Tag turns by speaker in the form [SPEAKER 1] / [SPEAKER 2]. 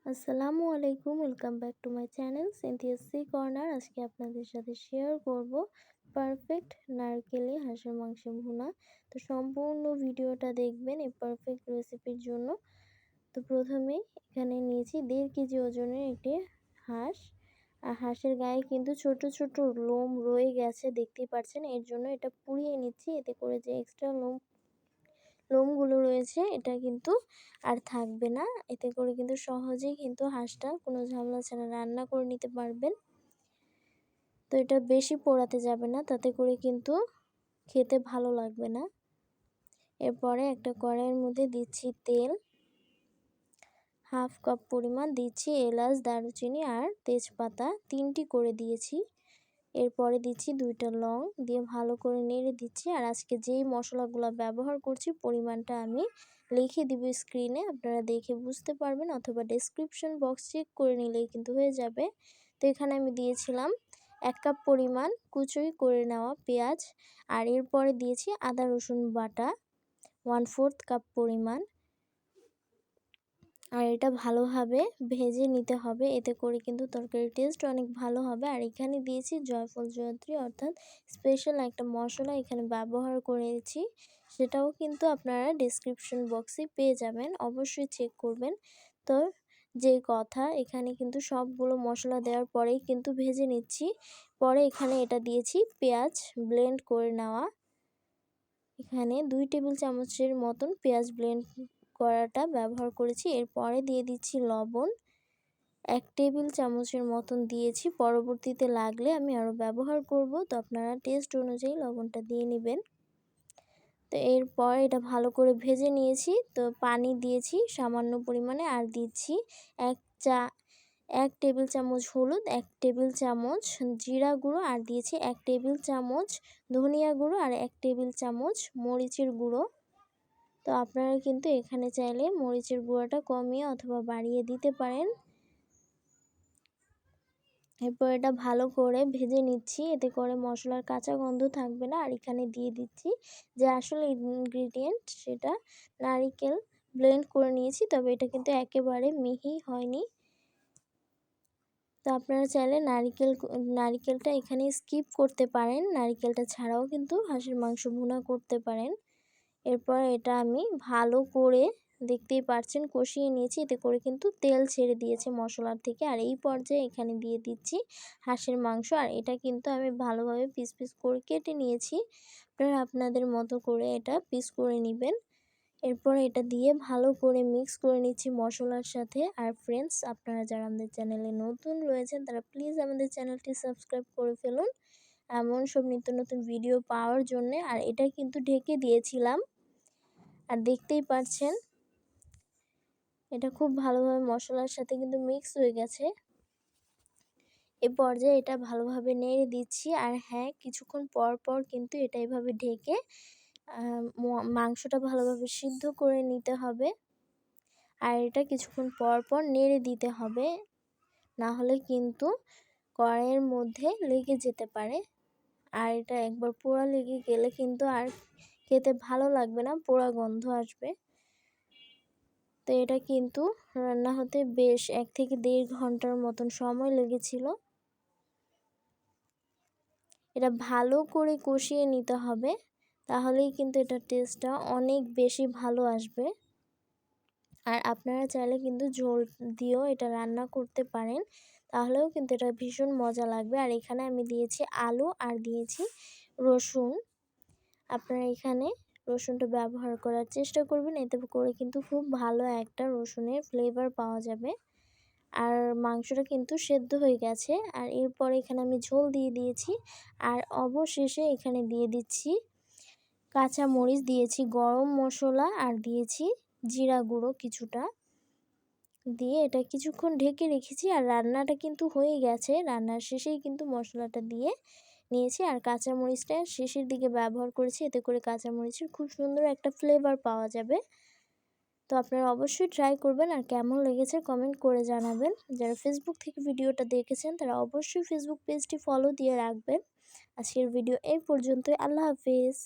[SPEAKER 1] আসসালামু আলাইকুম, welcome back to my channel Sinthia's সি কর্নার। আজকে আপনাদের সাথে শেয়ার করব পারফেক্ট নারকেলে হাঁসের মাংস ভুনা। তো সম্পূর্ণ ভিডিওটা দেখবেন এই পারফেক্ট রেসিপির জন্য। তো প্রথমেই এখানে নিয়েছি 1.5 কেজি ওজনের একটি হাঁস। আর হাঁসের গায়ে কিন্তু ছোট ছোট লোম রয়ে গেছে, দেখতেই পাচ্ছেন। এর জন্য এটা পুড়িয়ে নিচ্ছি, এতে করে যে এক্সট্রা লোমগুলো রয়েছে এটা কিন্তু আর থাকবে না। এতে করে কিন্তু সহজেই কিন্তু হাঁসটা কোনো ঝামেলা ছাড়া রান্না করে নিতে পারবেন। তো এটা বেশি পোড়াতে যাবে না, তাতে করে কিন্তু খেতে ভালো লাগবে না। এরপরে একটা কড়াইয়ের মধ্যে দিচ্ছি তেল, 1/2 কাপ পরিমাণ দিচ্ছি এলাচ, দারুচিনি আর তেজপাতা 3টি করে দিয়েছি। এরপরে দিচ্ছি 2টা লং, দিয়ে ভালো করে নেড়ে দিচ্ছি। আর আজকে যেই মশলাগুলো ব্যবহার করছি পরিমাণটা আমি লিখে দিব স্ক্রিনে, আপনারা দেখে বুঝতে পারবেন, অথবা ডেসক্রিপশন বক্স চেক করে নিলেই কিন্তু হয়ে যাবে। তো এখানে আমি দিয়েছিলাম 1 কাপ পরিমাণ কুচি করে নেওয়া পেঁয়াজ, আর এরপরে দিয়েছি আদা রসুন বাটা 1/4 কাপ পরিমাণ। আর এটা ভালোভাবে ভেজে নিতে হবে, এতে করে কিন্তু তরকারির টেস্ট অনেক ভালো হবে। আর এখানে দিয়েছি জয়ফল জয়ত্রী, অর্থাৎ স্পেশাল একটা মশলা এখানে ব্যবহার করেছি, সেটাও কিন্তু আপনারা ডেসক্রিপশন বক্সে পেয়ে যাবেন, অবশ্যই চেক করবেন। তো যে কথা, এখানে কিন্তু সবগুলো মশলা দেওয়ার পরেই কিন্তু ভেজে নিচ্ছি। পরে এখানে এটা দিয়েছি পেঁয়াজ ব্লেন্ড করে নেওয়া, এখানে 2 টেবিল চামচের মতন পেঁয়াজ ব্লেন্ড করাটা ব্যবহার করেছি। এরপরে দিয়ে দিচ্ছি লবণ 1 টেবিল চামচের মতন দিয়েছি, পরবর্তীতে লাগলে আমি আরও ব্যবহার করব, তো আপনারা টেস্ট অনুযায়ী লবণটা দিয়ে নেবেন। তো এরপর এটা ভালো করে ভেজে নিয়েছি, তো পানি দিয়েছি সামান্য পরিমাণে, আর দিচ্ছি 1 টেবিল চামচ হলুদ, 1 টেবিল চামচ জিরা গুঁড়ো, আর দিয়েছি 1 টেবিল চামচ ধনিয়া গুঁড়ো, আর 1 টেবিল চামচ মরিচের গুঁড়ো। তো আপনারা কিন্তু এখানে চাইলে মরিচের গুঁড়োটা কমিয়ে অথবা বাড়িয়ে দিতে পারেন। এরপর এটা ভালো করে ভেজে নিচ্ছি, এতে করে মশলার কাঁচা গন্ধ থাকবে না। আর এখানে দিয়ে দিচ্ছি যে আসলে ইনগ্রিডিয়েন্ট, সেটা নারকেল ব্লেন্ড করে নিয়েছি, তবে এটা কিন্তু একেবারে মিহি হয়নি। তো আপনারা চাইলে নারকেলটা এখানে স্কিপ করতে পারেন, নারকেলটা ছাড়াও কিন্তু হাঁসের মাংস ভুনা করতে পারেন। এরপর এটা আমি ভালো করে, দেখতেই পাচ্ছেন, কষিয়ে নিয়েছি, এতে করে কিন্তু তেল ছেড়ে দিয়েছে মশলার থেকে। আর এই পর্যায়ে এখানে দিয়ে দিচ্ছি হাঁসের মাংস, আর এটা কিন্তু আমি ভালোভাবে পিস পিস করে কেটে নিয়েছি, আপনারা আপনাদের মতো করে এটা পিস করে নেবেন। এরপর এটা দিয়ে ভালো করে মিক্স করে নিচ্ছি মশলার সাথে। আর ফ্রেন্ডস, আপনারা যারা আমাদের চ্যানেলে নতুন রয়েছেন তারা প্লিজ আমাদের চ্যানেলটি সাবস্ক্রাইব করে ফেলুন এমন সব নিত্য নতুন ভিডিও পাওয়ার জন্যে। আর এটা কিন্তু ঢেকে দিয়েছিলাম, আর দেখতেই পাচ্ছেন এটা খুব ভালোভাবে মশলার সাথে কিন্তু মিক্স হয়ে গেছে। এ পর্যায়ে এটা ভালোভাবে নেড়ে দিচ্ছি। আর হ্যাঁ, কিছুক্ষণ পর পর কিন্তু এটা এভাবে ঢেকে মাংসটা ভালোভাবে সিদ্ধ করে নিতে হবে। আর এটা কিছুক্ষণ পর পর নেড়ে দিতে হবে, না হলে কিন্তু কড়াইয়ের মধ্যে লেগে যেতে পারে। আর এটা একবার পোড়া লেগে গেলে কিন্তু আর খেতে ভালো লাগবে না, পোড়া গন্ধ আসবে। তো এটা কিন্তু রান্না হতে বেশ 1 থেকে 1.5 ঘন্টার মতন সময় লেগেছিল। এটা ভালো করে কষিয়ে নিতে হবে, তাহলেই কিন্তু এটার টেস্টটা অনেক বেশি ভালো আসবে। আর আপনারা চাইলে কিন্তু ঝোল দিয়েও এটা রান্না করতে পারেন, তাহলেও কিন্তু এটা ভীষণ মজা লাগবে। আর এখানে আমি দিয়েছি আলু, আর দিয়েছি রসুন। আপনারা এখানে রসুনটা ব্যবহার করার চেষ্টা করবেন, এতে করে কিন্তু খুব ভালো একটা রসুনের ফ্লেভার পাওয়া যাবে। আর মাংসটা কিন্তু সেদ্ধ হয়ে গেছে। আর এরপরে এখানে আমি ঝোল দিয়ে দিয়েছি। আর অবশেষে এখানে দিয়ে দিচ্ছি কাঁচা মরিচ, দিয়েছি গরম মশলা, আর দিয়েছি জিরা গুঁড়ো কিছুটা, দিয়ে এটা কিছুক্ষণ ঢেকে রেখেছি। আর রান্নাটা কিন্তু হয়ে গেছে, রান্নার শেষেই কিন্তু মশলাটা দিয়ে নিয়েছি। আর কাঁচামরিচটা শেষের দিকে ব্যবহার করেছি, এতে করে কাঁচামরিচের খুব সুন্দর একটা ফ্লেভার পাওয়া যাবে। তো আপনারা অবশ্যই ট্রাই করবেন, আর কেমন লেগেছে কমেন্ট করে জানাবেন। যারা ফেসবুক থেকে ভিডিওটা দেখেছেন তারা অবশ্যই ফেসবুক পেজটি ফলো দিয়ে রাখবেন। আজকের ভিডিও এই পর্যন্তই, আল্লাহ হাফেজ।